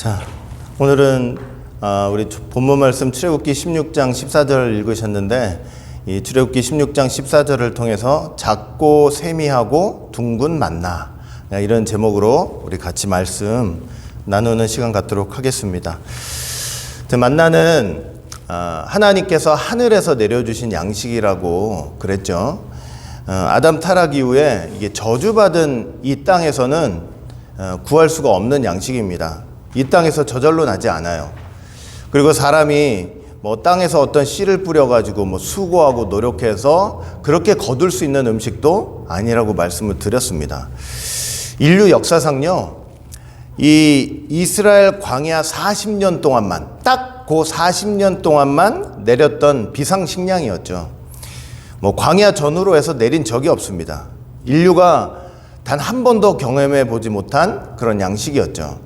자, 오늘은 우리 본문 말씀 출애굽기 16장 14절을 읽으셨는데, 이 출애굽기 16장 14절을 통해서 작고 세미하고 둥근 만나, 이런 제목으로 우리 같이 말씀 나누는 시간 갖도록 하겠습니다. 만나는 하나님께서 하늘에서 내려주신 양식이라고 그랬죠. 아담 타락 이후에 이게 저주받은 이 땅에서는 구할 수가 없는 양식입니다. 이 땅에서 저절로 나지 않아요. 그리고 사람이 땅에서 어떤 씨를 뿌려가지고 수고하고 노력해서 그렇게 거둘 수 있는 음식도 아니라고 말씀을 드렸습니다. 인류 역사상요, 이 이스라엘 광야 40년 동안만, 딱 그 40년 동안만 내렸던 비상식량이었죠. 광야 전후로 해서 내린 적이 없습니다. 인류가 단 한 번도 경험해 보지 못한 그런 양식이었죠.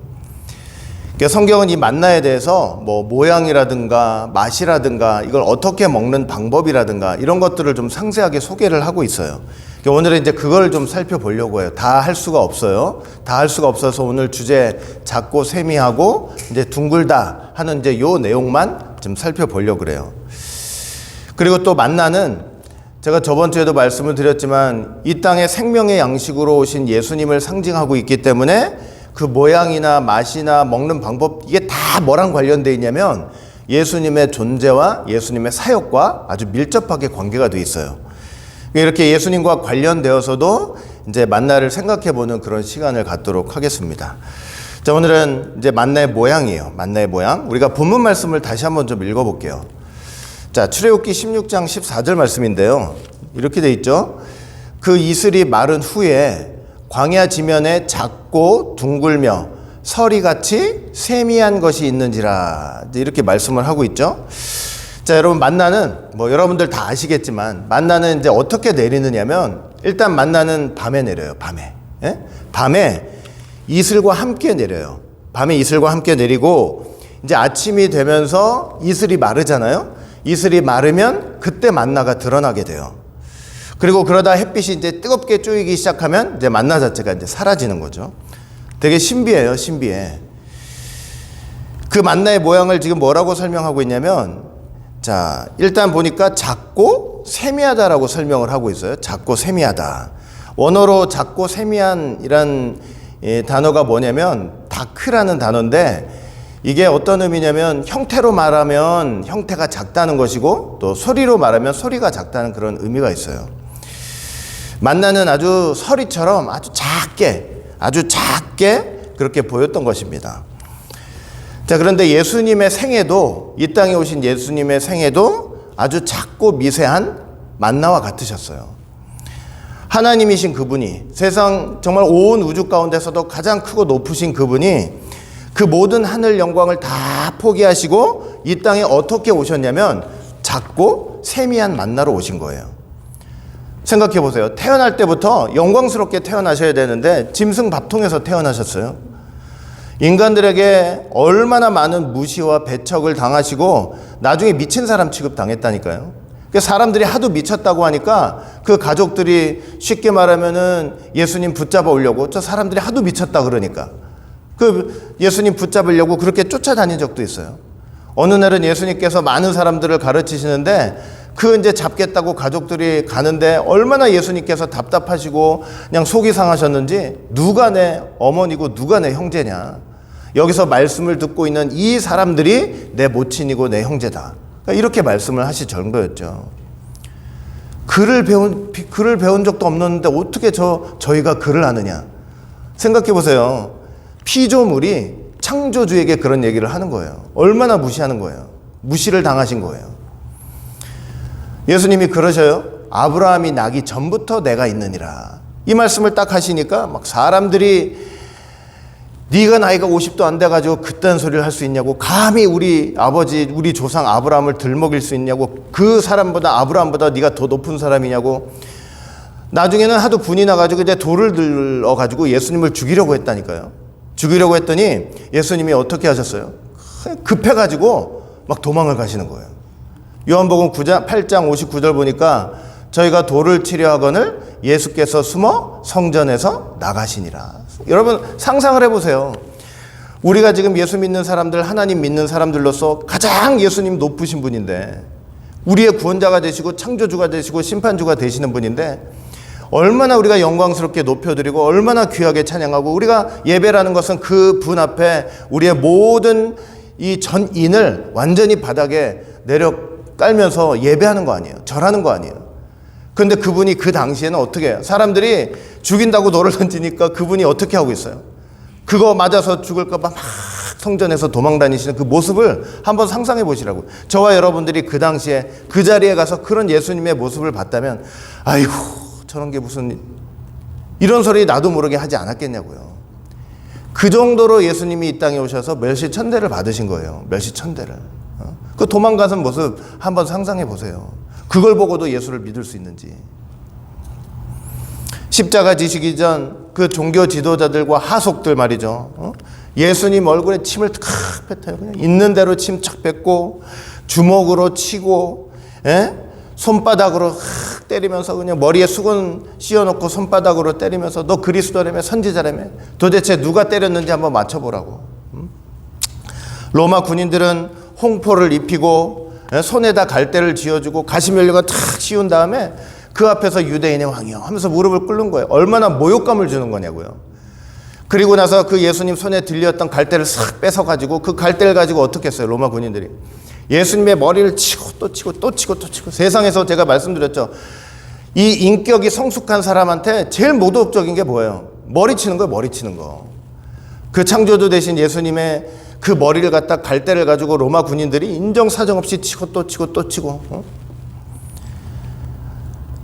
성경은 이 만나에 대해서 모양이라든가 맛이라든가 이걸 어떻게 먹는 방법이라든가 이런 것들을 좀 상세하게 소개를 하고 있어요. 오늘은 이제 그걸 좀 살펴보려고 해요. 다 할 수가 없어요. 다 할 수가 없어서 오늘 주제 작고 세미하고 이제 둥글다 하는 이제 요 내용만 좀 살펴보려고 그래요. 그리고 또 만나는 제가 저번 주에도 말씀을 드렸지만 이 땅의 생명의 양식으로 오신 예수님을 상징하고 있기 때문에 그 모양이나 맛이나 먹는 방법, 이게 다 뭐랑 관련되어 있냐면 예수님의 존재와 예수님의 사역과 아주 밀접하게 관계가 되어 있어요. 이렇게 예수님과 관련되어서도 이제 만나를 생각해 보는 그런 시간을 갖도록 하겠습니다. 자, 오늘은 이제 만나의 모양이에요. 만나의 모양. 우리가 본문 말씀을 다시 한번 좀 읽어 볼게요. 자, 출애굽기 16장 14절 말씀인데요. 이렇게 돼 있죠. 그 이슬이 마른 후에 광야 지면에 작고 둥글며 서리같이 세미한 것이 있는지라, 이렇게 말씀을 하고 있죠. 자, 여러분, 만나는 여러분들 다 아시겠지만 만나는 이제 어떻게 내리느냐면, 일단 만나는 밤에 내려요. 밤에. 예? 밤에 이슬과 함께 내려요. 밤에 이슬과 함께 내리고 이제 아침이 되면서 이슬이 마르잖아요. 이슬이 마르면 그때 만나가 드러나게 돼요. 그리고 그러다 햇빛이 이제 뜨겁게 쪼이기 시작하면 이제 만나 자체가 이제 사라지는 거죠. 되게 신비해요, 신비해. 그 만나의 모양을 지금 뭐라고 설명하고 있냐면, 자, 일단 보니까 작고 세미하다라고 설명을 하고 있어요. 작고 세미하다. 원어로 작고 세미한이란 단어가 뭐냐면 다크라는 단어인데, 이게 어떤 의미냐면 형태로 말하면 형태가 작다는 것이고 또 소리로 말하면 소리가 작다는 그런 의미가 있어요. 만나는 아주 서리처럼 아주 작게 그렇게 보였던 것입니다. 자, 그런데 예수님의 생애도, 이 땅에 오신 예수님의 생애도 아주 작고 미세한 만나와 같으셨어요. 하나님이신 그분이, 세상 정말 온 우주 가운데서도 가장 크고 높으신 그분이 그 모든 하늘 영광을 다 포기하시고 이 땅에 어떻게 오셨냐면 작고 세미한 만나로 오신 거예요. 생각해 보세요. 태어날 때부터 영광스럽게 태어나셔야 되는데 짐승 밥통에서 태어나셨어요. 인간들에게 얼마나 많은 무시와 배척을 당하시고 나중에 미친 사람 취급당했다니까요. 사람들이 하도 미쳤다고 하니까 그 가족들이 쉽게 말하면은 예수님 붙잡아 오려고, 저 사람들이 하도 미쳤다 그러니까 그 예수님 붙잡으려고 그렇게 쫓아다닌 적도 있어요. 어느 날은 예수님께서 많은 사람들을 가르치시는데 그 이제 잡겠다고 가족들이 가는데 얼마나 예수님께서 답답하시고 그냥 속이 상하셨는지, 누가 내 어머니고 누가 내 형제냐, 여기서 말씀을 듣고 있는 이 사람들이 내 모친이고 내 형제다, 그러니까 이렇게 말씀을 하실 정도였죠. 글을 배운 적도 없는데 어떻게 저희가 글을 아느냐. 생각해 보세요. 피조물이 창조주에게 그런 얘기를 하는 거예요. 얼마나 무시하는 거예요. 무시를 당하신 거예요. 예수님이 그러셔요. 아브라함이 나기 전부터 내가 있느니라. 이 말씀을 딱 하시니까 막 사람들이 네가 나이가 50도 안 돼가지고 그딴 소리를 할 수 있냐고, 감히 우리 아버지, 우리 조상 아브라함을 들먹일 수 있냐고, 그 사람보다, 아브라함보다 네가 더 높은 사람이냐고. 나중에는 하도 분이 나가지고 이제 돌을 들어가지고 예수님을 죽이려고 했다니까요. 죽이려고 했더니 예수님이 어떻게 하셨어요? 급해가지고 막 도망을 가시는 거예요. 요한복음 8장 59절 보니까 저희가 돌을 치려 하거늘 예수께서 숨어 성전에서 나가시니라. 여러분 상상을 해보세요. 우리가 지금 예수 믿는 사람들, 하나님 믿는 사람들로서 가장 예수님 높으신 분인데, 우리의 구원자가 되시고 창조주가 되시고 심판주가 되시는 분인데, 얼마나 우리가 영광스럽게 높여드리고 얼마나 귀하게 찬양하고, 우리가 예배라는 것은 그 분 앞에 우리의 모든 이 전인을 완전히 바닥에 내려 깔면서 예배하는 거 아니에요. 절하는 거 아니에요. 그런데 그분이 그 당시에는 어떻게 해요? 사람들이 죽인다고 돌을 던지니까 그분이 어떻게 하고 있어요? 그거 맞아서 죽을까 봐 막 성전에서 도망 다니시는 그 모습을 한번 상상해 보시라고요. 저와 여러분들이 그 당시에 그 자리에 가서 그런 예수님의 모습을 봤다면, 아이고 저런 게 무슨, 이런 소리 나도 모르게 하지 않았겠냐고요. 그 정도로 예수님이 이 땅에 오셔서 멸시천대를 받으신 거예요. 멸시천대를. 그 도망가는 모습 한번 상상해 보세요. 그걸 보고도 예수를 믿을 수 있는지. 십자가 지시기 전 그 종교 지도자들과 하속들 말이죠. 예수님 얼굴에 침을 탁 뱉어요. 그냥 있는 대로 침 착 뱉고 주먹으로 치고, 손바닥으로 때리면서 그냥 머리에 수건 씌워놓고 손바닥으로 때리면서 너 그리스도라며 선지자라며 도대체 누가 때렸는지 한번 맞춰보라고. 로마 군인들은 홍포를 입히고 손에다 갈대를 쥐어주고 가시면류관 탁 씌운 다음에 그 앞에서 유대인의 왕이요 하면서 무릎을 꿇는 거예요. 얼마나 모욕감을 주는 거냐고요. 그리고 나서 그 예수님 손에 들렸던 갈대를 싹 뺏어가지고 그 갈대를 가지고 어떻게 했어요? 로마 군인들이 예수님의 머리를 치고 또 치고 또 치고 또 치고. 세상에서 제가 말씀드렸죠. 이 인격이 성숙한 사람한테 제일 모독적인 게 뭐예요? 머리 치는 거예요. 머리 치는 거. 그 창조주 되신 예수님의 그 머리를 갖다 갈대를 가지고 로마 군인들이 인정사정 없이 치고 또 치고 또 치고.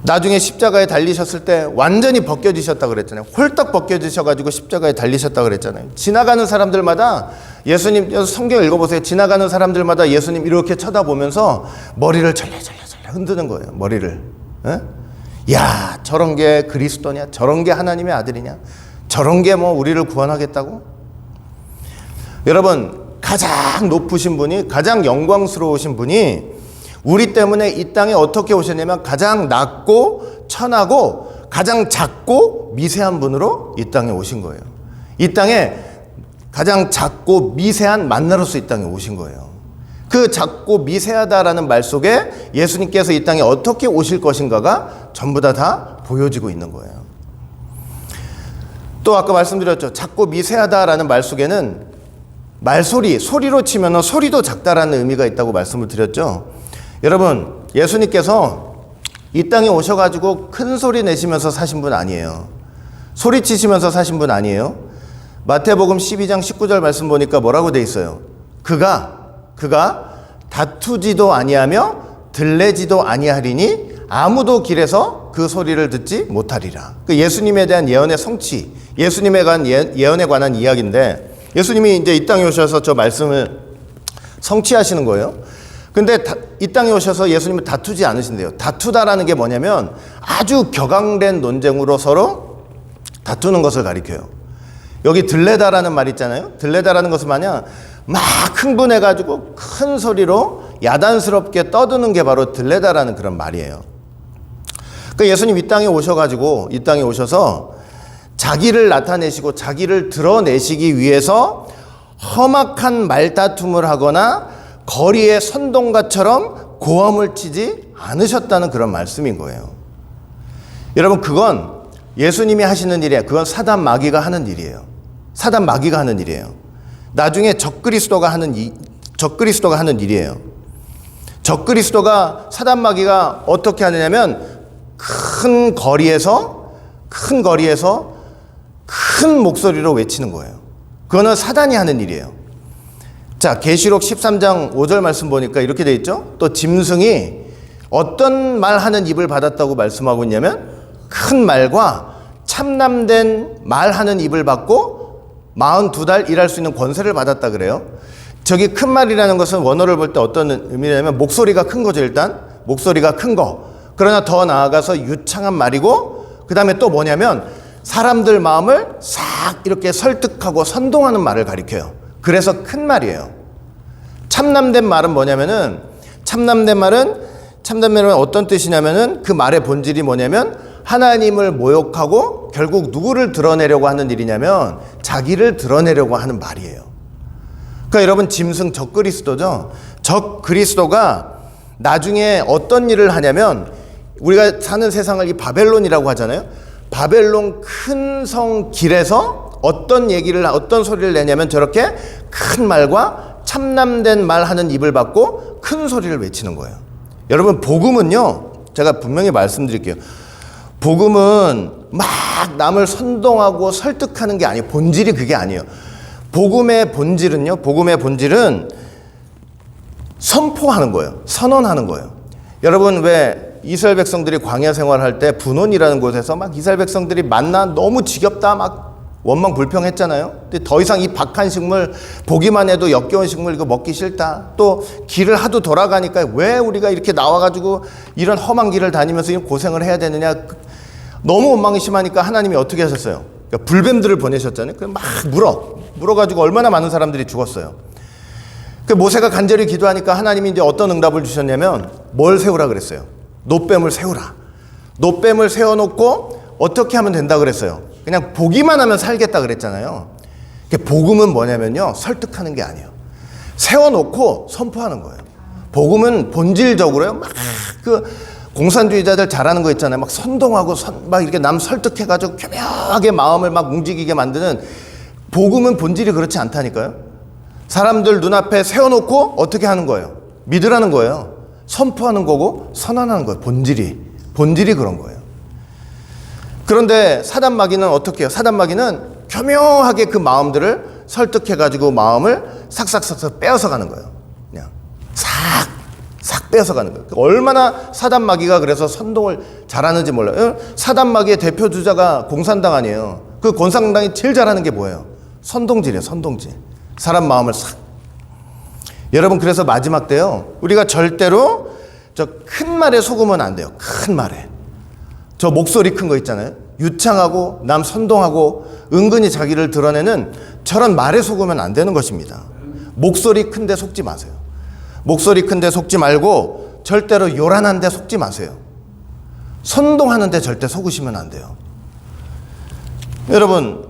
나중에 십자가에 달리셨을 때 완전히 벗겨지셨다고 그랬잖아요. 홀딱 벗겨지셔가지고 십자가에 달리셨다고 그랬잖아요. 지나가는 사람들마다 예수님, 성경 읽어보세요. 지나가는 사람들마다 예수님 이렇게 쳐다보면서 머리를 절레절레 흔드는 거예요. 머리를. 야, 저런 게 그리스도냐? 저런 게 하나님의 아들이냐? 저런 게 뭐 우리를 구원하겠다고? 여러분, 가장 높으신 분이, 가장 영광스러우신 분이 우리 때문에 이 땅에 어떻게 오셨냐면 가장 낮고 천하고 가장 작고 미세한 분으로 이 땅에 오신 거예요. 이 땅에 가장 작고 미세한 만나로서 이 땅에 오신 거예요. 그 작고 미세하다라는 말 속에 예수님께서 이 땅에 어떻게 오실 것인가가 전부 다 보여지고 있는 거예요. 또 아까 말씀드렸죠. 작고 미세하다라는 말 속에는 말소리, 소리로 치면 소리도 작다라는 의미가 있다고 말씀을 드렸죠. 여러분, 예수님께서 이 땅에 오셔가지고 큰 소리 내시면서 사신 분 아니에요. 소리치시면서 사신 분 아니에요. 마태복음 12장 19절 말씀 보니까 뭐라고 돼 있어요? 그가 다투지도 아니하며 들레지도 아니하리니 아무도 길에서 그 소리를 듣지 못하리라. 그 예수님에 대한 예언의 성취, 예수님에 관한 예언에 관한 이야기인데, 예수님이 이제 이 땅에 오셔서 저 말씀을 성취하시는 거예요. 근데 이 땅에 오셔서 예수님은 다투지 않으신대요. 다투다라는 게 뭐냐면 아주 격앙된 논쟁으로 서로 다투는 것을 가리켜요. 여기 들레다라는 말 있잖아요. 들레다라는 것은 뭐냐? 막 흥분해가지고 큰 소리로 야단스럽게 떠드는 게 바로 들레다라는 그런 말이에요. 그러니까 예수님 이 땅에 오셔가지고, 이 땅에 오셔서 자기를 나타내시고 자기를 드러내시기 위해서 험악한 말다툼을 하거나 거리의 선동가처럼 고함을 치지 않으셨다는 그런 말씀인 거예요. 여러분, 그건 예수님이 하시는 일이에요. 그건 사단 마귀가 하는 일이에요. 사단 마귀가 하는 일이에요. 나중에 적그리스도가 하는 일이에요. 적그리스도가, 사단 마귀가 어떻게 하느냐면 큰 거리에서 큰 목소리로 외치는 거예요. 그거는 사단이 하는 일이에요. 자, 계시록 13장 5절 말씀 보니까 이렇게 돼 있죠. 또 짐승이 어떤 말하는 입을 받았다고 말씀하고 있냐면 큰 말과 참남된 말하는 입을 받고 42달 일할 수 있는 권세를 받았다 그래요. 저기 큰 말이라는 것은 원어를 볼 때 어떤 의미냐면 목소리가 큰 거죠. 일단 목소리가 큰 거. 그러나 더 나아가서 유창한 말이고, 그 다음에 또 뭐냐면 사람들 마음을 싹 이렇게 설득하고 선동하는 말을 가리켜요. 그래서 큰 말이에요. 참남된 말은 뭐냐면은, 참남된 말은 어떤 뜻이냐면은 그 말의 본질이 뭐냐면 하나님을 모욕하고 결국 누구를 드러내려고 하는 일이냐면 자기를 드러내려고 하는 말이에요. 그러니까 여러분 짐승 적그리스도죠. 적그리스도가 나중에 어떤 일을 하냐면 우리가 사는 세상을 이 바벨론이라고 하잖아요. 바벨론 큰 성 길에서 어떤 소리를 내냐면 저렇게 큰 말과 참남된 말 하는 입을 받고 큰 소리를 외치는 거예요. 여러분 복음은요, 제가 분명히 말씀드릴게요. 복음은 막 남을 선동하고 설득하는 게 아니에요. 본질이 그게 아니에요. 복음의 본질은 선포하는 거예요. 선언하는 거예요. 여러분 왜 이스라엘 백성들이 광야 생활할 때 분원이라는 곳에서 막 이스라엘 백성들이 만나 너무 지겹다 막 원망불평했잖아요. 근데 더 이상 이 박한 식물 보기만 해도 역겨운 식물 이거 먹기 싫다. 또 길을 하도 돌아가니까 왜 우리가 이렇게 나와가지고 이런 험한 길을 다니면서 이런 고생을 해야 되느냐. 너무 원망이 심하니까 하나님이 어떻게 하셨어요? 그러니까 불뱀들을 보내셨잖아요. 막 물어가지고 얼마나 많은 사람들이 죽었어요. 그 모세가 간절히 기도하니까 하나님이 이제 어떤 응답을 주셨냐면 뭘 세우라 그랬어요? 놋뱀을 세우라. 놋뱀을 세워놓고 어떻게 하면 된다 그랬어요? 그냥 보기만 하면 살겠다 그랬잖아요. 복음은 뭐냐면요, 설득하는 게 아니에요. 세워놓고 선포하는 거예요. 복음은 본질적으로요, 막 그 공산주의자들 잘하는 거 있잖아요. 막 선동하고 막 이렇게 남 설득해가지고 교묘하게 마음을 막 움직이게 만드는, 복음은 본질이 그렇지 않다니까요. 사람들 눈앞에 세워놓고 어떻게 하는 거예요? 믿으라는 거예요. 선포하는 거고 선언하는 거예요. 본질이 그런 거예요. 그런데 사단마귀는 어떻게 해요? 사단마귀는 교묘하게 그 마음들을 설득해가지고 마음을 삭삭삭삭 빼앗아 가는 거예요. 그냥 싹 빼앗아 가는 거예요. 얼마나 사단마귀가 그래서 선동을 잘하는지 몰라요. 사단마귀의 대표 주자가 공산당 아니에요. 그 공산당이 제일 잘하는 게 뭐예요? 선동질이에요. 선동질. 사람 마음을 싹. 여러분 그래서 마지막 때요, 우리가 절대로 저 큰 말에 속으면 안 돼요. 큰 말에. 저 목소리 큰 거 있잖아요. 유창하고 남 선동하고 은근히 자기를 드러내는 저런 말에 속으면 안 되는 것입니다. 목소리 큰데 속지 마세요. 목소리 큰데 속지 말고 절대로 요란한 데 속지 마세요. 선동하는 데 절대 속으시면 안 돼요. 여러분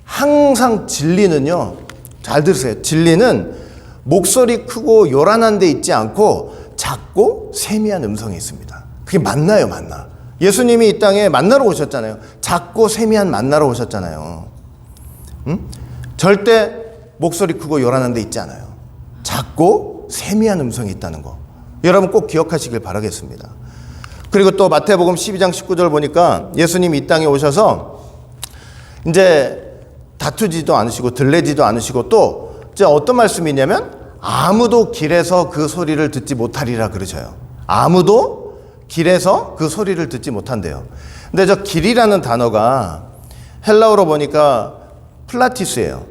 항상 진리는요, 잘 들으세요. 진리는 목소리 크고 요란한 데 있지 않고 작고 세미한 음성이 있습니다. 그게 만나요. 예수님이 이 땅에 만나러 오셨잖아요. 작고 세미한 만나러 오셨잖아요. 절대 목소리 크고 요란한 데 있지 않아요. 작고 세미한 음성이 있다는 거. 여러분 꼭 기억하시길 바라겠습니다. 그리고 또 마태복음 12장 19절 보니까 예수님이 이 땅에 오셔서 이제 다투지도 않으시고 들레지도 않으시고 또 이제 어떤 말씀이 있냐면 아무도 길에서 그 소리를 듣지 못하리라 그러셔요. 아무도 길에서 그 소리를 듣지 못한대요. 근데 저 길이라는 단어가 헬라어로 보니까 플라티스예요.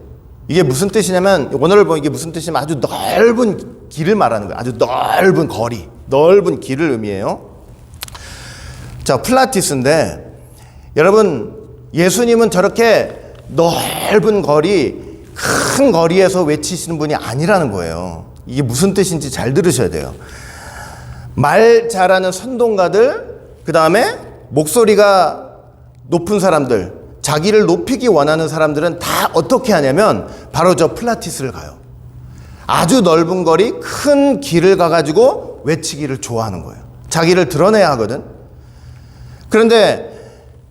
이게 무슨 뜻이냐면, 오늘 보면 이게 무슨 뜻이냐면 아주 넓은 길을 말하는 거예요. 아주 넓은 거리, 넓은 길을 의미해요. 자, 플라티스인데 여러분 예수님은 저렇게 넓은 거리, 큰 거리에서 외치시는 분이 아니라는 거예요. 이게 무슨 뜻인지 잘 들으셔야 돼요. 말 잘하는 선동가들, 그 다음에 목소리가 높은 사람들, 자기를 높이기 원하는 사람들은 다 어떻게 하냐면 바로 저 플라티스를 가요. 아주 넓은 거리, 큰 길을 가가지고 외치기를 좋아하는 거예요. 자기를 드러내야 하거든. 그런데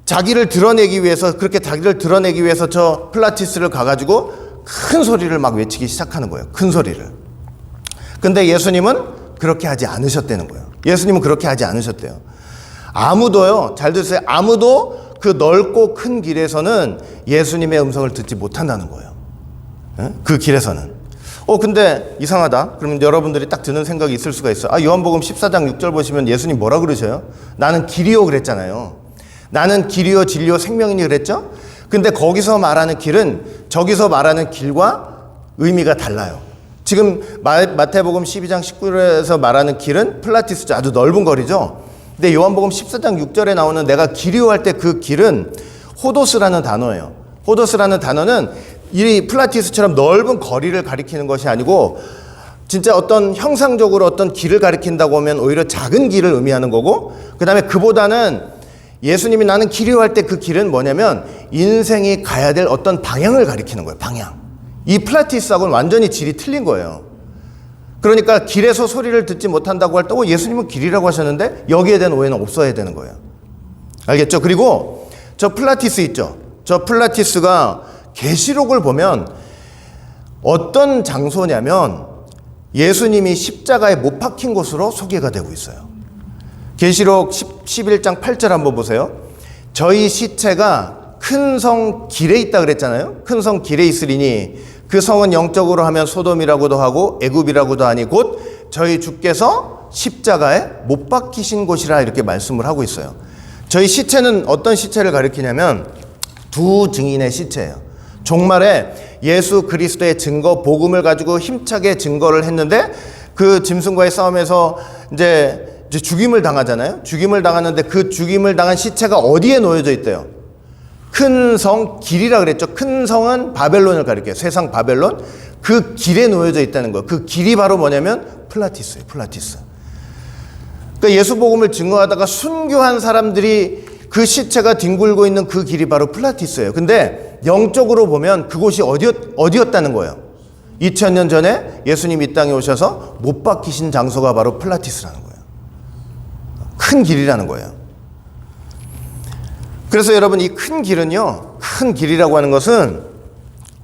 자기를 드러내기 위해서 저 플라티스를 가가지고 큰 소리를 막 외치기 시작하는 거예요. 큰 소리를. 근데 예수님은 그렇게 하지 않으셨다는 거예요. 예수님은 그렇게 하지 않으셨대요. 아무도요, 잘 들으세요. 아무도 그 넓고 큰 길에서는 예수님의 음성을 듣지 못한다는 거예요. 그 길에서는. 근데 이상하다. 그러면 여러분들이 딱 드는 생각이 있을 수가 있어요. 요한복음 14장 6절 보시면 예수님 뭐라 그러셔요? 나는 길이요 그랬잖아요. 나는 길이요 진리요 생명이니 그랬죠? 근데 거기서 말하는 길은 저기서 말하는 길과 의미가 달라요. 지금 마태복음 12장 19절에서 말하는 길은 플라티스죠. 아주 넓은 거리죠. 근데 요한복음 14장 6절에 나오는 내가 길이요 할 때 그 길은 호도스라는 단어예요. 호도스라는 단어는 이 플라티스처럼 넓은 거리를 가리키는 것이 아니고 진짜 어떤 형상적으로 어떤 길을 가리킨다고 하면 오히려 작은 길을 의미하는 거고, 그 다음에 그보다는 예수님이 나는 길이요 할 때 그 길은 뭐냐면 인생이 가야 될 어떤 방향을 가리키는 거예요. 방향. 이 플라티스하고는 완전히 질이 틀린 거예요. 그러니까 길에서 소리를 듣지 못한다고 할 때 예수님은 길이라고 하셨는데 여기에 대한 오해는 없어야 되는 거예요. 알겠죠? 그리고 저 플라티스 있죠? 저 플라티스가 계시록을 보면 어떤 장소냐면 예수님이 십자가에 못 박힌 곳으로 소개가 되고 있어요. 계시록 11장 8절 한번 보세요. 저희 시체가 큰 성 길에 있다 그랬잖아요. 큰 성 길에 있으리니 그 성은 영적으로 하면 소돔이라고도 하고 애굽이라고도 하니 곧 저희 주께서 십자가에 못 박히신 곳이라 이렇게 말씀을 하고 있어요. 저희 시체는 어떤 시체를 가리키냐면 두 증인의 시체예요. 종말에 예수 그리스도의 증거 복음을 가지고 힘차게 증거를 했는데 그 짐승과의 싸움에서 이제 죽임을 당하잖아요. 죽임을 당하는데 그 죽임을 당한 시체가 어디에 놓여져 있대요? 큰 성 길이라 그랬죠. 큰 성은 바벨론을 가리켜요. 세상 바벨론. 그 길에 놓여져 있다는 거예요. 그 길이 바로 뭐냐면 플라티스예요. 플라티스. 그러니까 예수 복음을 증거하다가 순교한 사람들이 그 시체가 뒹굴고 있는 그 길이 바로 플라티스예요. 근데 영적으로 보면 그곳이 어디였다는 거예요? 2000년 전에 예수님 이 땅에 오셔서 못 박히신 장소가 바로 플라티스라는 거예요. 큰 길이라는 거예요. 그래서 여러분 이 큰 길은요, 큰 길이라고 하는 것은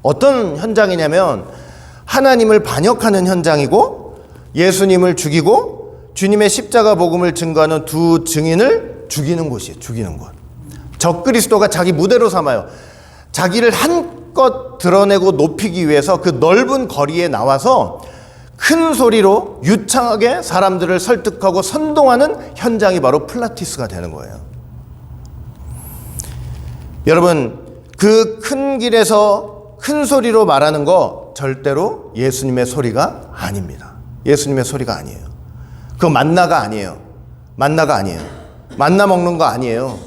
어떤 현장이냐면 하나님을 반역하는 현장이고 예수님을 죽이고 주님의 십자가 복음을 증거하는 두 증인을 죽이는 곳이에요. 죽이는 곳. 적그리스도가 자기 무대로 삼아요. 자기를 한껏 드러내고 높이기 위해서 그 넓은 거리에 나와서 큰 소리로 유창하게 사람들을 설득하고 선동하는 현장이 바로 플라티스가 되는 거예요. 여러분, 그 큰 길에서 큰 소리로 말하는 거 절대로 예수님의 소리가 아닙니다. 예수님의 소리가 아니에요. 그거 만나가 아니에요. 만나가 아니에요. 만나 먹는 거 아니에요.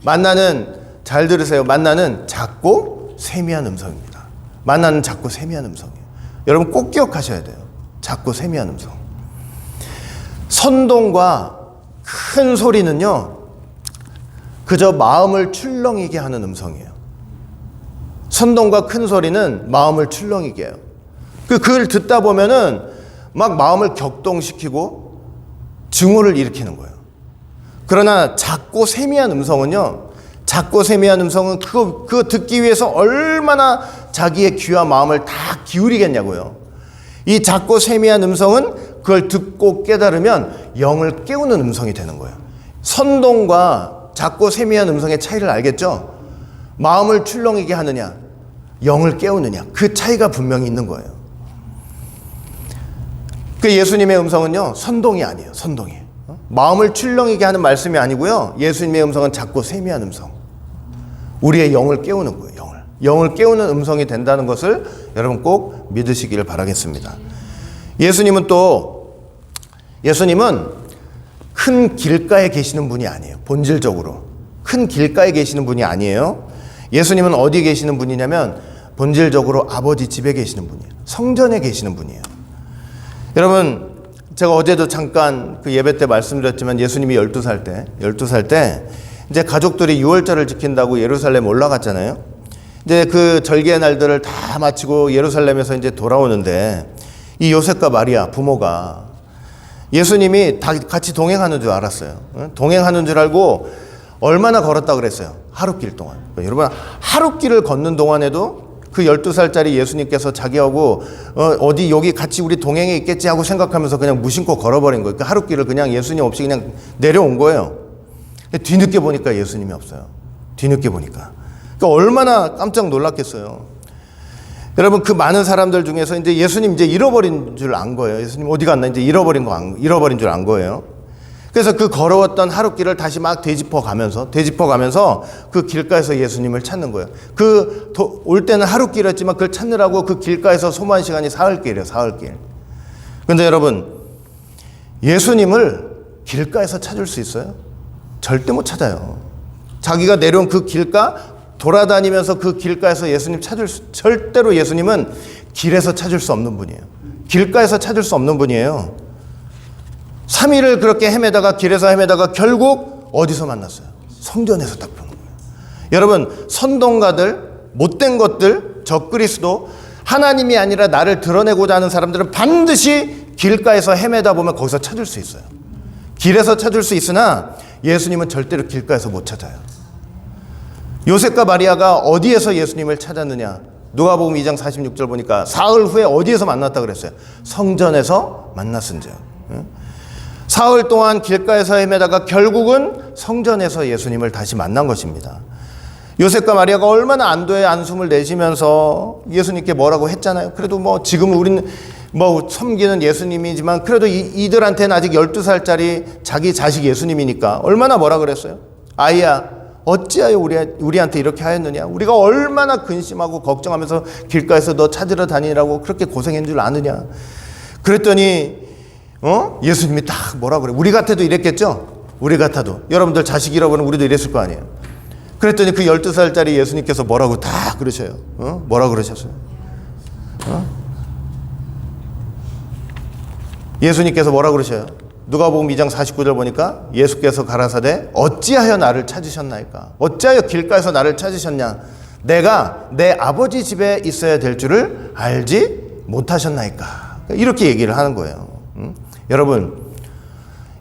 만나는, 잘 들으세요. 만나는 작고 세미한 음성입니다. 만나는 작고 세미한 음성이에요. 여러분 꼭 기억하셔야 돼요. 작고 세미한 음성. 선동과 큰 소리는요, 그저 마음을 출렁이게 하는 음성이에요. 선동과 큰 소리는 마음을 출렁이게 해요. 그걸 듣다 보면은 막 마음을 격동시키고 증오를 일으키는 거예요. 그러나 작고 세미한 음성은요, 작고 세미한 음성은 그거 듣기 위해서 얼마나 자기의 귀와 마음을 다 기울이겠냐고요. 이 작고 세미한 음성은 그걸 듣고 깨달으면 영을 깨우는 음성이 되는 거예요. 선동과 작고 세미한 음성의 차이를 알겠죠? 마음을 출렁이게 하느냐, 영을 깨우느냐, 그 차이가 분명히 있는 거예요. 그 예수님의 음성은요, 선동이 아니에요. 선동이. 마음을 출렁이게 하는 말씀이 아니고요, 예수님의 음성은 작고 세미한 음성. 우리의 영을 깨우는 거예요. 영을 깨우는 음성이 된다는 것을 여러분 꼭 믿으시기를 바라겠습니다. 예수님은 큰 길가에 계시는 분이 아니에요. 본질적으로 큰 길가에 계시는 분이 아니에요. 예수님은 어디 계시는 분이냐면 본질적으로 아버지 집에 계시는 분이에요. 성전에 계시는 분이에요. 여러분, 제가 어제도 잠깐 그 예배 때 말씀드렸지만 예수님이 12살 때 이제 가족들이 유월절을 지킨다고 예루살렘 올라갔잖아요. 이제 그 절기의 날들을 다 마치고 예루살렘에서 이제 돌아오는데 이 요셉과 마리아 부모가 예수님이 다 같이 동행하는 줄 알았어요. 동행하는 줄 알고 얼마나 걸었다 그랬어요? 하룻길 동안. 여러분, 하룻길을 걷는 동안에도 그 12살짜리 예수님께서 자기하고 어디 여기 같이 우리 동행에 있겠지 하고 생각하면서 그냥 무심코 걸어버린 거예요. 그 하룻길을 그냥 예수님 없이 그냥 내려온 거예요. 뒤늦게 보니까 예수님이 없어요. 뒤늦게 보니까. 그러니까 얼마나 깜짝 놀랐겠어요. 여러분, 그 많은 사람들 중에서 이제 예수님 이제 잃어버린 줄 안 거예요. 예수님 어디 갔나 이제 잃어버린 줄 안 거예요. 그래서 그 걸어왔던 하룻길을 다시 막 되짚어 가면서 그 길가에서 예수님을 찾는 거예요. 올 때는 하룻길이었지만 그걸 찾느라고 그 길가에서 소모한 시간이 사흘길이에요. 사흘길. 그런데 여러분, 예수님을 길가에서 찾을 수 있어요? 절대 못 찾아요. 자기가 내려온 그 길가 돌아다니면서 그 길가에서 예수님 절대로 예수님은 길에서 찾을 수 없는 분이에요. 길가에서 찾을 수 없는 분이에요. 3일을 그렇게 길에서 헤매다가 결국 어디서 만났어요? 성전에서 딱 보는 거예요. 여러분, 선동가들, 못된 것들, 적그리스도, 하나님이 아니라 나를 드러내고자 하는 사람들은 반드시 길가에서 헤매다 보면 거기서 찾을 수 있어요. 길에서 찾을 수 있으나 예수님은 절대로 길가에서 못 찾아요. 요셉과 마리아가 어디에서 예수님을 찾았느냐? 누가복음 2장 46절 보니까 사흘 후에 어디에서 만났다 그랬어요? 성전에서 만났은즉. 사흘 동안 길가에서 헤매다가 결국은 성전에서 예수님을 다시 만난 것입니다. 요셉과 마리아가 얼마나 안도의 안숨을 내쉬면서 예수님께 뭐라고 했잖아요. 그래도 뭐 지금 우리는 뭐 섬기는 예수님이지만 그래도 이들한테는 아직 12살짜리 자기 자식 예수님이니까 얼마나 뭐라 그랬어요? 아이야, 어찌하여 우리한테 이렇게 하였느냐? 우리가 얼마나 근심하고 걱정하면서 길가에서 너 찾으러 다니라고 그렇게 고생한 줄 아느냐? 그랬더니 예수님이 딱 뭐라 그래? 우리 같아도 이랬겠죠? 우리 같아도. 여러분들 자식 잃어버리면 우리도 이랬을 거 아니에요. 그랬더니 그 12살짜리 예수님께서 뭐라고 다 그러셔요. 뭐라 그러셨어요? 예수님께서 뭐라 그러셔요? 누가복음 2장 49절 보니까 예수께서 가라사대 어찌하여 나를 찾으셨나이까? 어찌하여 길가에서 나를 찾으셨냐? 내가 내 아버지 집에 있어야 될 줄을 알지 못하셨나이까? 이렇게 얘기를 하는 거예요. 여러분,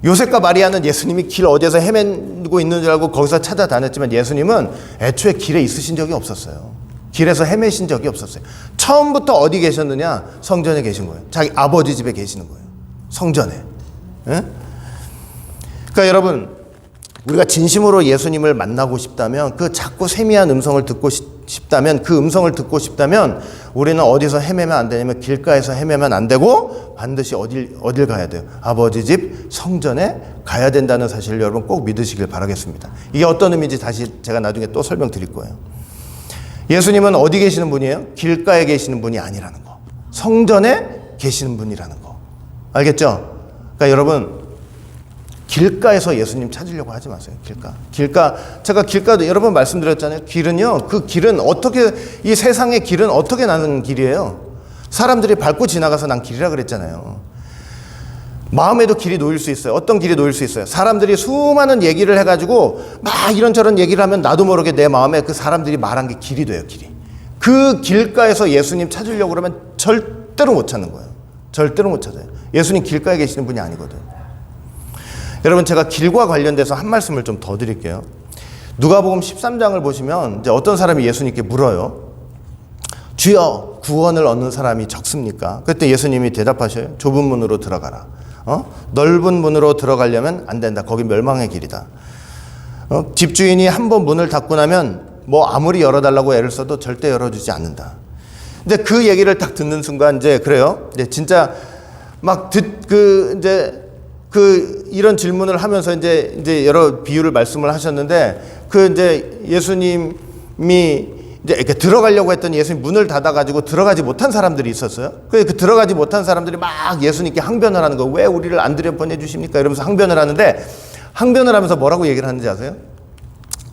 요셉과 마리아는 예수님이 길 어디에서 헤매고 있는 줄 알고 거기서 찾아다녔지만 예수님은 애초에 길에 있으신 적이 없었어요. 길에서 헤매신 적이 없었어요. 처음부터 어디 계셨느냐? 성전에 계신 거예요. 자기 아버지 집에 계시는 거예요. 성전에. 예? 그러니까 여러분, 우리가 진심으로 예수님을 만나고 싶다면, 그 작고 세미한 음성을 듣고 싶다면, 그 음성을 듣고 싶다면 우리는 어디서 헤매면 안 되냐면 길가에서 헤매면 안 되고 반드시 어딜 가야 돼요? 아버지 집 성전에 가야 된다는 사실을 여러분 꼭 믿으시길 바라겠습니다. 이게 어떤 의미인지 다시 제가 나중에 또 설명드릴 거예요. 예수님은 어디 계시는 분이에요? 길가에 계시는 분이 아니라는 거. 성전에 계시는 분이라는 거. 알겠죠? 그러니까 여러분, 길가에서 예수님 찾으려고 하지 마세요. 제가 길가도 여러 번 말씀드렸잖아요. 길은요, 그 길은 어떻게, 이 세상의 길은 어떻게 나는 길이에요? 사람들이 밟고 지나가서 난 길이라 그랬잖아요. 마음에도 길이 놓일 수 있어요. 어떤 길이 놓일 수 있어요? 사람들이 수많은 얘기를 해가지고 막 이런저런 얘기를 하면 나도 모르게 내 마음에 그 사람들이 말한 게 길이 돼요, 길이. 그 길가에서 예수님 찾으려고 그러면 절대로 못 찾는 거예요. 절대로 못 찾아요. 예수님 길가에 계시는 분이 아니거든. 여러분, 제가 길과 관련돼서 한 말씀을 좀 더 드릴게요. 누가복음 13장을 보시면 이제 어떤 사람이 예수님께 물어요. 주여, 구원을 얻는 사람이 적습니까? 그때 예수님이 대답하셔요. 좁은 문으로 들어가라. 넓은 문으로 들어가려면 안 된다. 거기 멸망의 길이다. 집주인이 한 번 문을 닫고 나면 뭐 아무리 열어달라고 애를 써도 절대 열어주지 않는다. 근데 그 얘기를 딱 듣는 순간 이제 그래요. 이제 진짜 막 이런 질문을 하면서 이제 여러 비유를 말씀을 하셨는데, 이제 예수님이 이제 이렇게 들어가려고 했더니 예수님 문을 닫아가지고 들어가지 못한 사람들이 있었어요. 그 들어가지 못한 사람들이 막 예수님께 항변을 하는 거. 왜 우리를 안 들여보내주십니까? 이러면서 항변을 하는데, 항변을 하면서 뭐라고 얘기를 하는지 아세요?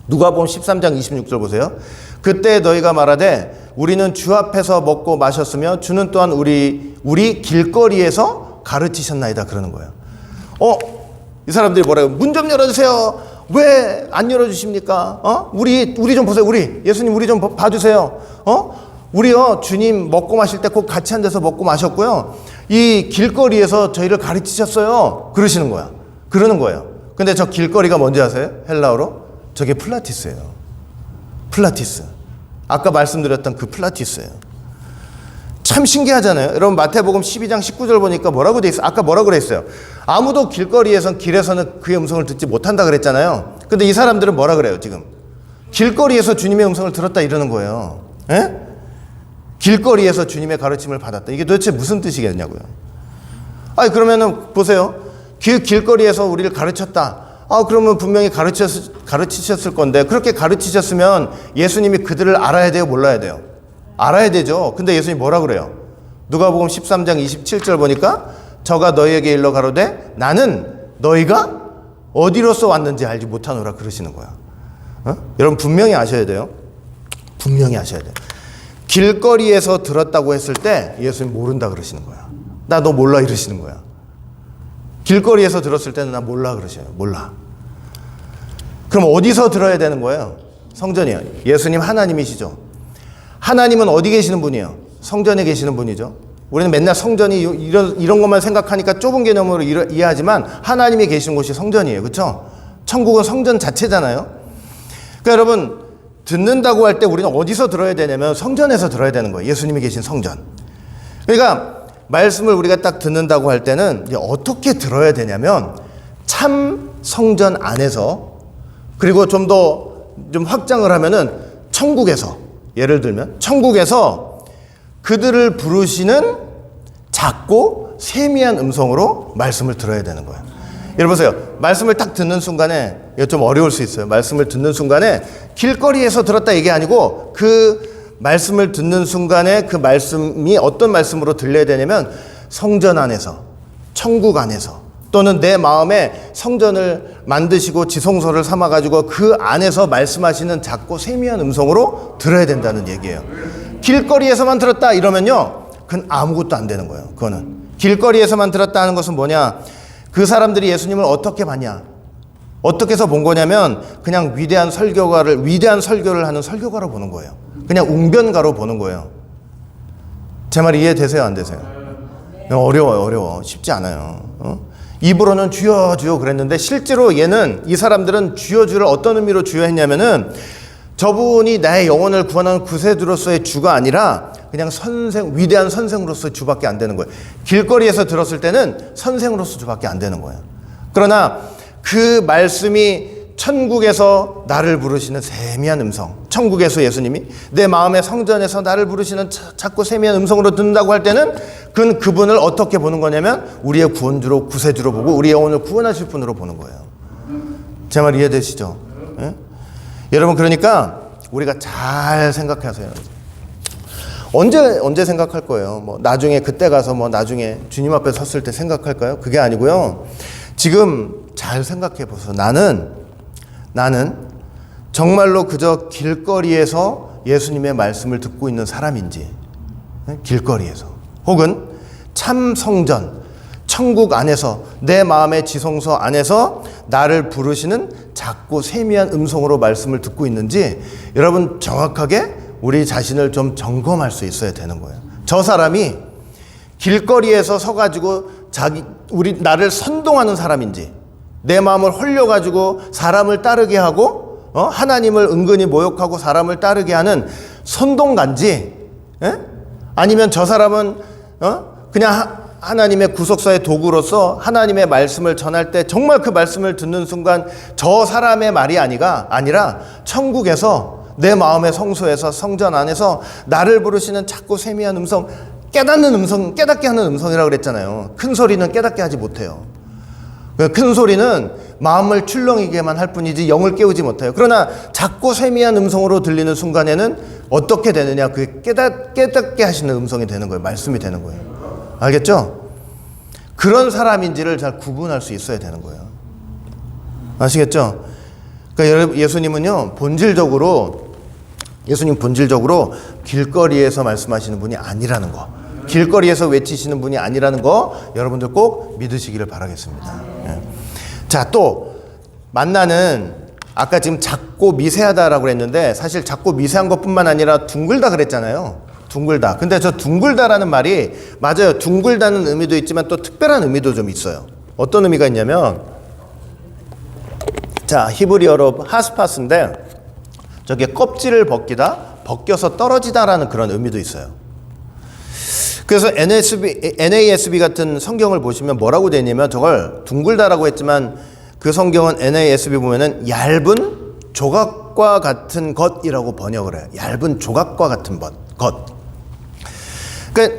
누가복음 13장 26절 보세요. 그때 너희가 말하되 우리는 주 앞에서 먹고 마셨으며 주는 또한 우리 길거리에서 가르치셨나이다. 그러는 거예요. 이 사람들이 뭐라고? 문 좀 열어주세요. 왜 안 열어주십니까? 우리 좀 보세요. 예수님 우리 좀 봐주세요. 우리요, 주님 먹고 마실 때 꼭 같이 앉아서 먹고 마셨고요. 이 길거리에서 저희를 가르치셨어요. 그러는 거예요. 근데 저 길거리가 뭔지 아세요? 헬라어로? 저게 플라티스예요. 플라티스. 아까 말씀드렸던 그 플라티스예요. 참 신기하잖아요. 여러분, 마태복음 12장 19절 보니까 뭐라고 돼 있어요? 아까 뭐라고 그랬어요? 아무도 길에서는 그의 음성을 듣지 못한다 그랬잖아요. 근데 이 사람들은 뭐라 그래요, 지금? 길거리에서 주님의 음성을 들었다 이러는 거예요. 에? 길거리에서 주님의 가르침을 받았다. 이게 도대체 무슨 뜻이겠냐고요. 그러면은 보세요. 길거리에서 우리를 가르쳤다. 그러면 분명히 가르치셨을 건데, 그렇게 가르치셨으면 예수님이 그들을 알아야 돼요, 몰라야 돼요? 알아야 되죠. 근데 예수님이 뭐라 그래요? 누가복음 13장 27절 보니까 저가 너희에게 일러 가로되 나는 너희가 어디로서 왔는지 알지 못하노라 그러시는 거야. 여러분, 분명히 아셔야 돼요. 분명히 아셔야 돼요. 길거리에서 들었다고 했을 때 예수님 모른다 그러시는 거야. 나 너 몰라 이러시는 거야. 길거리에서 들었을 때는 나 몰라 그러셔요. 몰라. 그럼 어디서 들어야 되는 거예요? 성전이요. 예수님 하나님이시죠. 하나님은 어디 계시는 분이에요? 성전에 계시는 분이죠. 우리는 맨날 성전이 이런 것만 생각하니까 좁은 개념으로 이해하지만 하나님이 계신 곳이 성전이에요. 그렇죠? 천국은 성전 자체잖아요. 그러니까 여러분, 듣는다고 할 때 우리는 어디서 들어야 되냐면 성전에서 들어야 되는 거예요. 예수님이 계신 성전. 그러니까 말씀을 우리가 딱 듣는다고 할 때는 이제 어떻게 들어야 되냐면 참 성전 안에서, 그리고 좀 확장을 하면은 천국에서, 예를 들면 천국에서 그들을 부르시는 작고 세미한 음성으로 말씀을 들어야 되는 거예요. 여러분 보세요. 말씀을 딱 듣는 순간에, 이거 좀 어려울 수 있어요. 말씀을 듣는 순간에 길거리에서 들었다 이게 아니고, 그 말씀을 듣는 순간에 그 말씀이 어떤 말씀으로 들려야 되냐면 성전 안에서, 천국 안에서, 또는 내 마음에 성전을 만드시고 지성소를 삼아가지고 그 안에서 말씀하시는 작고 세미한 음성으로 들어야 된다는 얘기예요. 길거리에서만 들었다 이러면요, 그건 아무것도 안 되는 거예요. 그거는 길거리에서만 들었다 하는 것은 뭐냐, 그 사람들이 예수님을 어떻게 봤냐, 어떻게 해서 본 거냐면 그냥 위대한 설교를 하는 설교가로 보는 거예요. 그냥 웅변가로 보는 거예요. 제 말 이해되세요, 안 되세요? 어려워요. 쉽지 않아요. 입으로는 주여 주여 그랬는데 실제로 이 사람들은 주여 주를 어떤 의미로 주여 했냐면은 저분이 나의 영혼을 구원하는 구세주로서의 주가 아니라 그냥 위대한 선생으로서의 주밖에 안 되는 거예요. 길거리에서 들었을 때는 선생으로서 주밖에 안 되는 거예요. 그러나 그 말씀이 천국에서 나를 부르시는 세미한 음성, 천국에서 예수님이 내 마음의 성전에서 나를 부르시는 작고 세미한 음성으로 듣는다고 할 때는 그분을 어떻게 보는 거냐면 우리의 구원주로, 구세주로 보고 우리의 영혼을 구원하실 분으로 보는 거예요. 제 말 이해되시죠? 예? 여러분, 그러니까 우리가 잘 생각하세요. 언제 생각할 거예요? 나중에 그때 가서 나중에 주님 앞에 섰을 때 생각할까요? 그게 아니고요. 지금 잘 생각해 보세요. 나는 정말로 그저 길거리에서 예수님의 말씀을 듣고 있는 사람인지, 길거리에서, 혹은 참 성전, 천국 안에서, 내 마음의 지성소 안에서 나를 부르시는 작고 세미한 음성으로 말씀을 듣고 있는지, 여러분 정확하게 우리 자신을 좀 점검할 수 있어야 되는 거예요. 저 사람이 길거리에서 서가지고 나를 선동하는 사람인지, 내 마음을 홀려가지고 사람을 따르게 하고 하나님을 은근히 모욕하고 사람을 따르게 하는 선동가인지, 아니면 저 사람은 그냥 하나님의 구속사의 도구로서 하나님의 말씀을 전할 때 정말 그 말씀을 듣는 순간 저 사람의 말이 아니라 천국에서 내 마음의 성소에서, 성전 안에서 나를 부르시는 작고 세미한 음성, 깨닫는 음성, 깨닫게 하는 음성이라고 그랬잖아요. 큰 소리는 깨닫게 하지 못해요. 큰 소리는 마음을 출렁이게만 할 뿐이지 영을 깨우지 못해요. 그러나 작고 세미한 음성으로 들리는 순간에는 어떻게 되느냐, 그게 깨닫게 하시는 음성이 되는 거예요. 말씀이 되는 거예요. 알겠죠? 그런 사람인지를 잘 구분할 수 있어야 되는 거예요. 아시겠죠? 그러니까 예수님은요, 본질적으로 길거리에서 말씀하시는 분이 아니라는 거, 길거리에서 외치시는 분이 아니라는 거 여러분들 꼭 믿으시기를 바라겠습니다. 예. 자, 또 만나는, 아까 지금 작고 미세하다라고 했는데 사실 작고 미세한 것뿐만 아니라 둥글다 그랬잖아요. 둥글다. 근데 저 둥글다라는 말이, 맞아요, 둥글다는 의미도 있지만 또 특별한 의미도 좀 있어요. 어떤 의미가 있냐면, 자, 히브리어로 하스파스인데 저게 껍질을 벗겨서 떨어지다라는 그런 의미도 있어요. 그래서 NASB 같은 성경을 보시면 뭐라고 되어 있냐면, 저걸 둥글다라고 했지만 그 성경은 NASB 보면은 얇은 조각과 같은 것이라고 번역을 해요. 얇은 조각과 같은 것. 그러니까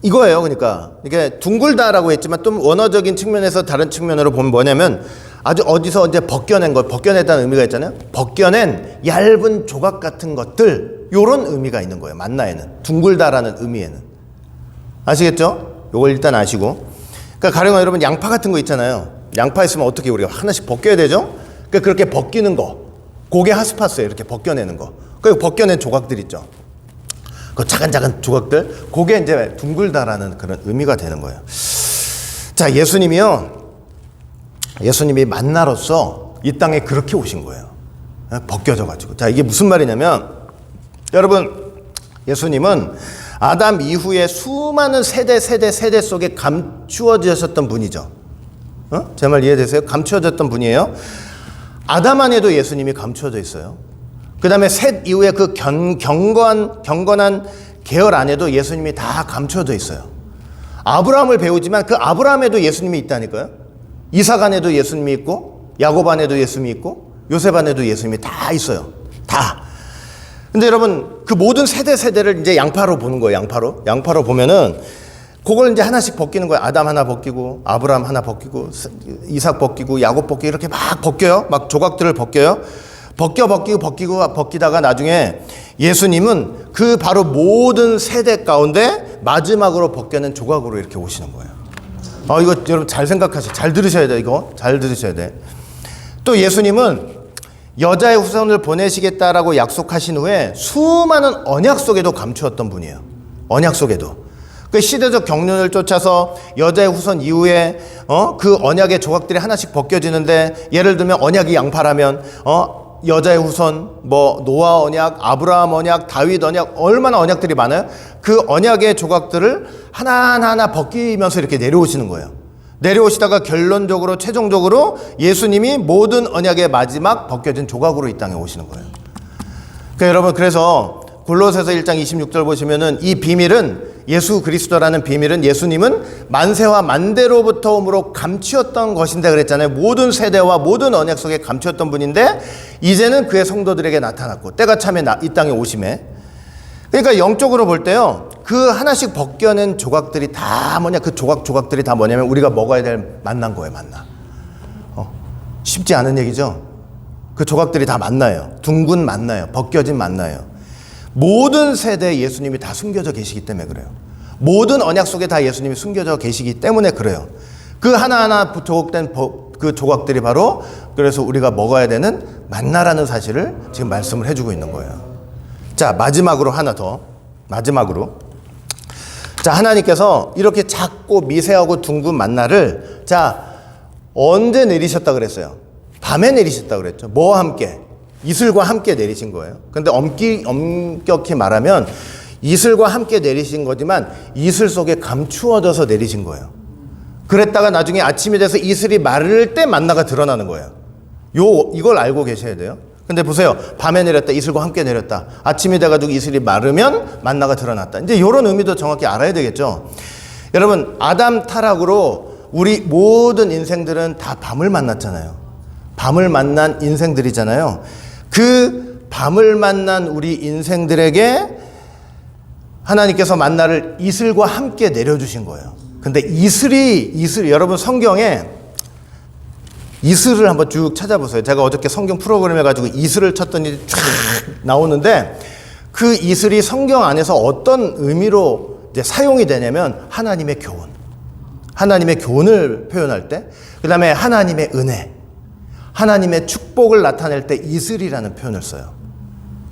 이거예요. 그러니까 이게 둥글다라고 했지만 또 원어적인 측면에서 다른 측면으로 보면 뭐냐면, 아주 어디서 언제 벗겨냈다는 의미가 있잖아요. 벗겨낸 얇은 조각 같은 것들, 요런 의미가 있는 거예요. 만나에는, 둥글다라는 의미에는. 아시겠죠? 요걸 일단 아시고. 그러니까 가령 여러분 양파 같은 거 있잖아요. 양파 있으면 어떻게 우리가 하나씩 벗겨야 되죠? 그러니까 그렇게 벗기는 거, 그게 하스파스예요. 이렇게 벗겨내는 거. 그 벗겨낸 조각들 있죠. 그 작은 조각들, 그게 이제 둥글다라는 그런 의미가 되는 거예요. 자, 예수님이 만나로서 이 땅에 그렇게 오신 거예요. 벗겨져 가지고. 자, 이게 무슨 말이냐면, 여러분, 예수님은 아담 이후에 수많은 세대 속에 감추어졌던 분이죠. 제 말 이해되세요? 감추어졌던 분이에요. 아담 안에도 예수님이 감추어져 있어요. 그 다음에 셋 이후에 그 경건한 계열 안에도 예수님이 다 감추어져 있어요. 아브라함을 배우지만 그 아브라함에도 예수님이 있다니까요. 이삭 안에도 예수님이 있고, 야곱 안에도 예수님이 있고, 요셉 안에도 예수님이 다 있어요. 다. 근데 여러분, 그 모든 세대를 이제 양파로 보는 거예요. 양파로 보면은 그걸 이제 하나씩 벗기는 거예요. 아담 하나 벗기고, 아브라함 하나 벗기고, 이삭 벗기고, 야곱 벗기고, 이렇게 막 벗겨요. 막 조각들을 벗겨요. 벗기다가 나중에 예수님은 그 바로 모든 세대 가운데 마지막으로 벗겨낸 조각으로 이렇게 오시는 거예요. 이거 여러분 잘 생각하세요. 잘 들으셔야 돼요. 이거 잘 들으셔야 돼. 또 예수님은 여자의 후손을 보내시겠다라고 약속하신 후에 수많은 언약 속에도 감추었던 분이에요. 언약 속에도. 그 시대적 경륜을 쫓아서 여자의 후손 이후에 그 언약의 조각들이 하나씩 벗겨지는데, 예를 들면 언약이 양파라면 여자의 후손, 노아 언약, 아브라함 언약, 다윗 언약, 얼마나 언약들이 많아요. 그 언약의 조각들을 하나하나 벗기면서 이렇게 내려오시는 거예요. 내려오시다가 결론적으로 최종적으로 예수님이 모든 언약의 마지막 벗겨진 조각으로 이 땅에 오시는 거예요. 그러니까 여러분, 그래서 골로새서 1장 26절 보시면은 이 비밀은, 예수 그리스도라는 비밀은 예수님은 만세와 만대로부터 오므로 감추었던 것인데 그랬잖아요. 모든 세대와 모든 언약 속에 감추었던 분인데 이제는 그의 성도들에게 나타났고, 때가 차면 이 땅에 오심에. 그러니까 영적으로 볼 때요, 그 하나씩 벗겨낸 조각들이 다 뭐냐, 그 조각들이 다 뭐냐면 우리가 먹어야 될 만난 거예요. 만나. 쉽지 않은 얘기죠. 그 조각들이 다 만나요. 둥근 만나요. 벗겨진 만나요. 모든 세대에 예수님이 다 숨겨져 계시기 때문에 그래요. 모든 언약 속에 다 예수님이 숨겨져 계시기 때문에 그래요. 그 하나하나 조각된 그 조각들이 바로, 그래서 우리가 먹어야 되는 만나라는 사실을 지금 말씀을 해주고 있는 거예요. 자, 마지막으로 하나 더. 마지막으로. 자, 하나님께서 이렇게 작고 미세하고 둥근 만나를, 자, 언제 내리셨다 그랬어요? 밤에 내리셨다 그랬죠. 뭐와 함께? 이슬과 함께 내리신 거예요. 근데 엄격히 말하면 이슬과 함께 내리신 거지만 이슬 속에 감추어져서 내리신 거예요. 그랬다가 나중에 아침이 돼서 이슬이 마를 때 만나가 드러나는 거예요. 이걸 알고 계셔야 돼요. 근데 보세요. 밤에 내렸다. 이슬과 함께 내렸다. 아침이 돼가지고 이슬이 마르면 만나가 드러났다. 이제 이런 의미도 정확히 알아야 되겠죠. 여러분, 아담 타락으로 우리 모든 인생들은 다 밤을 만났잖아요. 밤을 만난 인생들이잖아요. 그 밤을 만난 우리 인생들에게 하나님께서 만나를 이슬과 함께 내려주신 거예요. 근데 이슬, 여러분 성경에 이슬을 한번 쭉 찾아보세요. 제가 어저께 성경 프로그램 해가지고 이슬을 쳤더니 쫙 나오는데, 그 이슬이 성경 안에서 어떤 의미로 이제 사용이 되냐면 하나님의 교훈. 하나님의 교훈을 표현할 때, 그 다음에 하나님의 은혜, 하나님의 축복을 나타낼 때 이슬이라는 표현을 써요.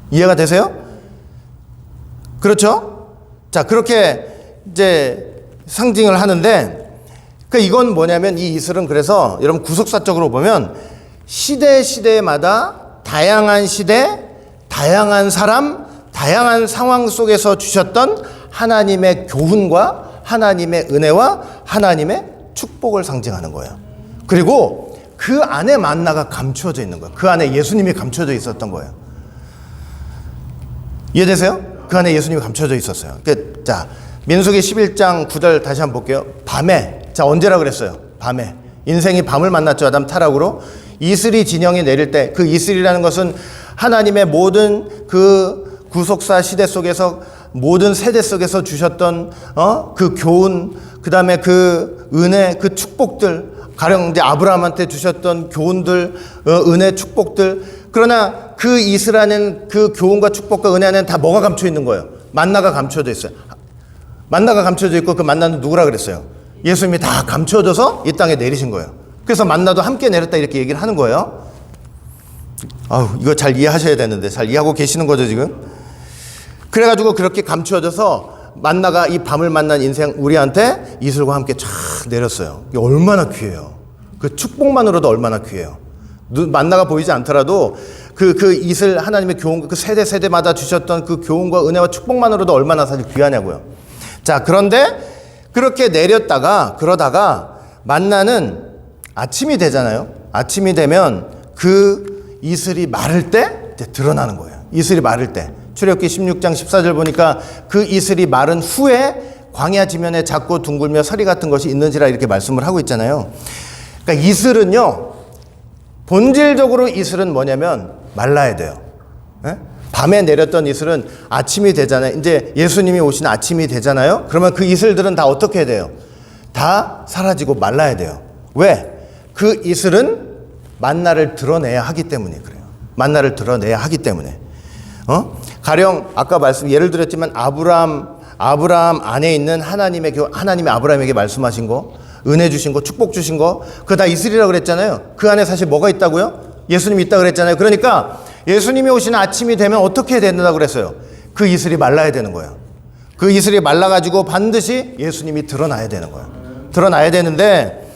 이해가 되세요? 그렇죠? 자, 그렇게 이제 상징을 하는데, 이건 뭐냐면 이 이슬은, 그래서 여러분 구속사적으로 보면 시대마다 다양한 시대, 다양한 사람, 다양한 상황 속에서 주셨던 하나님의 교훈과 하나님의 은혜와 하나님의 축복을 상징하는 거예요. 그리고 그 안에 만나가 감추어져 있는 거예요. 그 안에 예수님이 감춰져 있었던 거예요. 이해되세요? 그 안에 예수님이 감춰져 있었어요. 자, 민수기 11장 9절 다시 한번 볼게요. 밤에, 자, 언제라 그랬어요? 밤에. 인생이 밤을 만났죠. 아담 타락으로. 이슬이 진영이 내릴 때, 그 이슬이라는 것은 하나님의 모든 그 구속사 시대 속에서, 모든 세대 속에서 주셨던 그 교훈, 그 다음에 그 은혜, 그 축복들, 가령 이제 아브라함한테 주셨던 교훈들, 은혜, 축복들. 그러나 그 이슬 안에는, 그 교훈과 축복과 은혜 안에는 다 뭐가 감춰 있는 거예요? 만나가 감춰져 있어요. 만나가 감춰져 있고, 그 만나는 누구라 그랬어요? 예수님이 다 감춰져서 이 땅에 내리신 거예요. 그래서 만나도 함께 내렸다, 이렇게 얘기를 하는 거예요. 이거 잘 이해하셔야 되는데, 잘 이해하고 계시는 거죠, 지금? 그래가지고 그렇게 감추어져서 만나가 이 밤을 만난 인생 우리한테 이슬과 함께 쫙 내렸어요. 이게 얼마나 귀해요. 그 축복만으로도 얼마나 귀해요. 만나가 보이지 않더라도 그 이슬 하나님의 교훈, 그 세대마다 주셨던 그 교훈과 은혜와 축복만으로도 얼마나 사실 귀하냐고요. 자, 그런데 그렇게 내렸다가 그러다가 만나는 아침이 되잖아요. 아침이 되면 그 이슬이 마를 때 이제 드러나는 거예요. 이슬이 마를 때. 출애굽기 16장 14절 보니까 그 이슬이 마른 후에 광야 지면에 작고 둥글며 서리 같은 것이 있는지라 이렇게 말씀을 하고 있잖아요. 그러니까 이슬은요, 본질적으로 이슬은 뭐냐면 말라야 돼요. 예? 밤에 내렸던 이슬은 아침이 되잖아요. 이제 예수님이 오신 아침이 되잖아요. 그러면 그 이슬들은 다 어떻게 해야 돼요? 다 사라지고 말라야 돼요. 왜? 그 이슬은 만나를 드러내야 하기 때문에 그래요. 만나를 드러내야 하기 때문에. 가령 아까 예를 들었지만 아브라함 안에 있는 하나님이 아브라함에게 말씀하신 거, 은혜 주신 거, 축복 주신 거, 그거 다 이슬이라고 그랬잖아요. 그 안에 사실 뭐가 있다고요? 예수님이 있다고 그랬잖아요. 그러니까 예수님이 오시는 아침이 되면 어떻게 해야 된다고 그랬어요? 그 이슬이 말라야 되는 거예요. 그 이슬이 말라가지고 반드시 예수님이 드러나야 되는 거예요. 드러나야 되는데,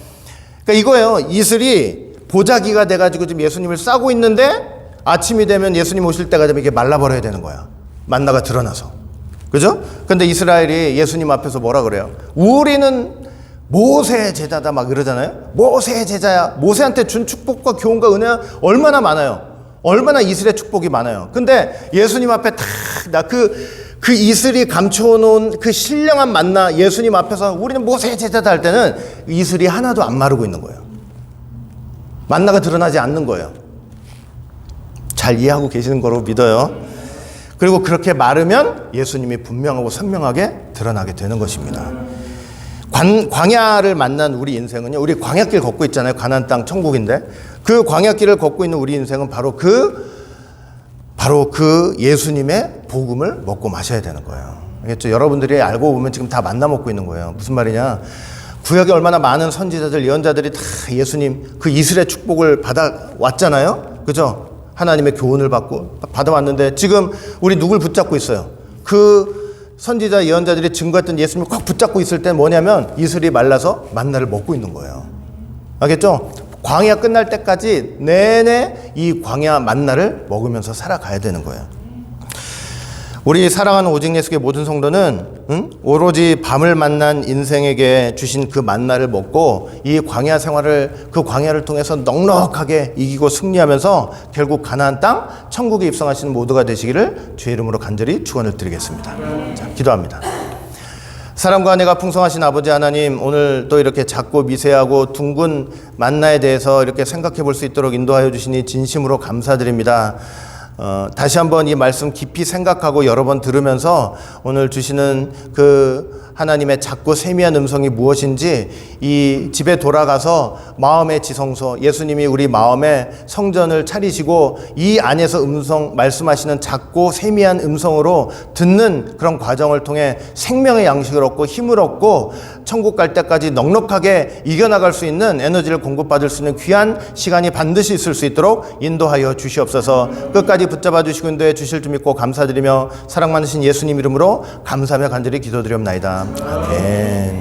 그러니까 이거예요. 이슬이 보자기가 돼가지고 지금 예수님을 싸고 있는데 아침이 되면 예수님 오실 때가 되면 이게 말라버려야 되는 거야. 만나가 드러나서. 그죠? 근데 이스라엘이 예수님 앞에서 뭐라 그래요? 우리는 모세의 제자다 막 이러잖아요. 모세의 제자야. 모세한테 준 축복과 교훈과 은혜가 얼마나 많아요. 얼마나 이슬의 축복이 많아요. 근데 예수님 앞에 그 이슬이 감춰놓은 그 신령한 만나 예수님 앞에서 우리는 모세의 제자다 할 때는 이슬이 하나도 안 마르고 있는 거예요. 만나가 드러나지 않는 거예요. 잘 이해하고 계시는 거로 믿어요. 그리고 그렇게 마르면 예수님이 분명하고 선명하게 드러나게 되는 것입니다. 광야를 만난 우리 인생은요, 우리 광야길 걷고 있잖아요. 가나안 땅 천국인데 그 광야길을 걷고 있는 우리 인생은 바로 그 예수님의 복음을 먹고 마셔야 되는 거예요. 알겠죠? 여러분들이 알고 보면 지금 다 만나 먹고 있는 거예요. 무슨 말이냐? 구약에 얼마나 많은 선지자들, 예언자들이 다 예수님 그 이슬의 축복을 받아왔잖아요. 그죠? 하나님의 교훈을 받아왔는데 지금 우리 누굴 붙잡고 있어요? 그 선지자, 예언자들이 증거했던 예수님을 꽉 붙잡고 있을 때 뭐냐면 이슬이 말라서 만나를 먹고 있는 거예요. 알겠죠? 광야 끝날 때까지 내내 이 광야 만나를 먹으면서 살아가야 되는 거예요. 우리 사랑하는 오직 예수의 모든 성도는 오로지 밤을 만난 인생에게 주신 그 만나를 먹고 이 광야 생활을, 그 광야를 통해서 넉넉하게 이기고 승리하면서 결국 가나안 땅 천국에 입성하시는 모두가 되시기를 주의 이름으로 간절히 축원을 드리겠습니다. 자, 기도합니다. 사랑과 은혜가 풍성하신 아버지 하나님, 오늘 또 이렇게 작고 미세하고 둥근 만나에 대해서 이렇게 생각해 볼 수 있도록 인도하여 주시니 진심으로 감사드립니다. 다시 한번 이 말씀 깊이 생각하고 여러 번 들으면서 오늘 주시는 그 하나님의 작고 세미한 음성이 무엇인지 이 집에 돌아가서 마음의 지성소, 예수님이 우리 마음에 성전을 차리시고 이 안에서 말씀하시는 작고 세미한 음성으로 듣는 그런 과정을 통해 생명의 양식을 얻고 힘을 얻고 천국 갈 때까지 넉넉하게 이겨나갈 수 있는 에너지를 공급받을 수 있는 귀한 시간이 반드시 있을 수 있도록 인도하여 주시옵소서. 끝까지 붙잡아 주시고 인도해 주실 줄 믿고 감사드리며 사랑 많으신 예수님 이름으로 감사하며 간절히 기도드리옵나이다. 아멘.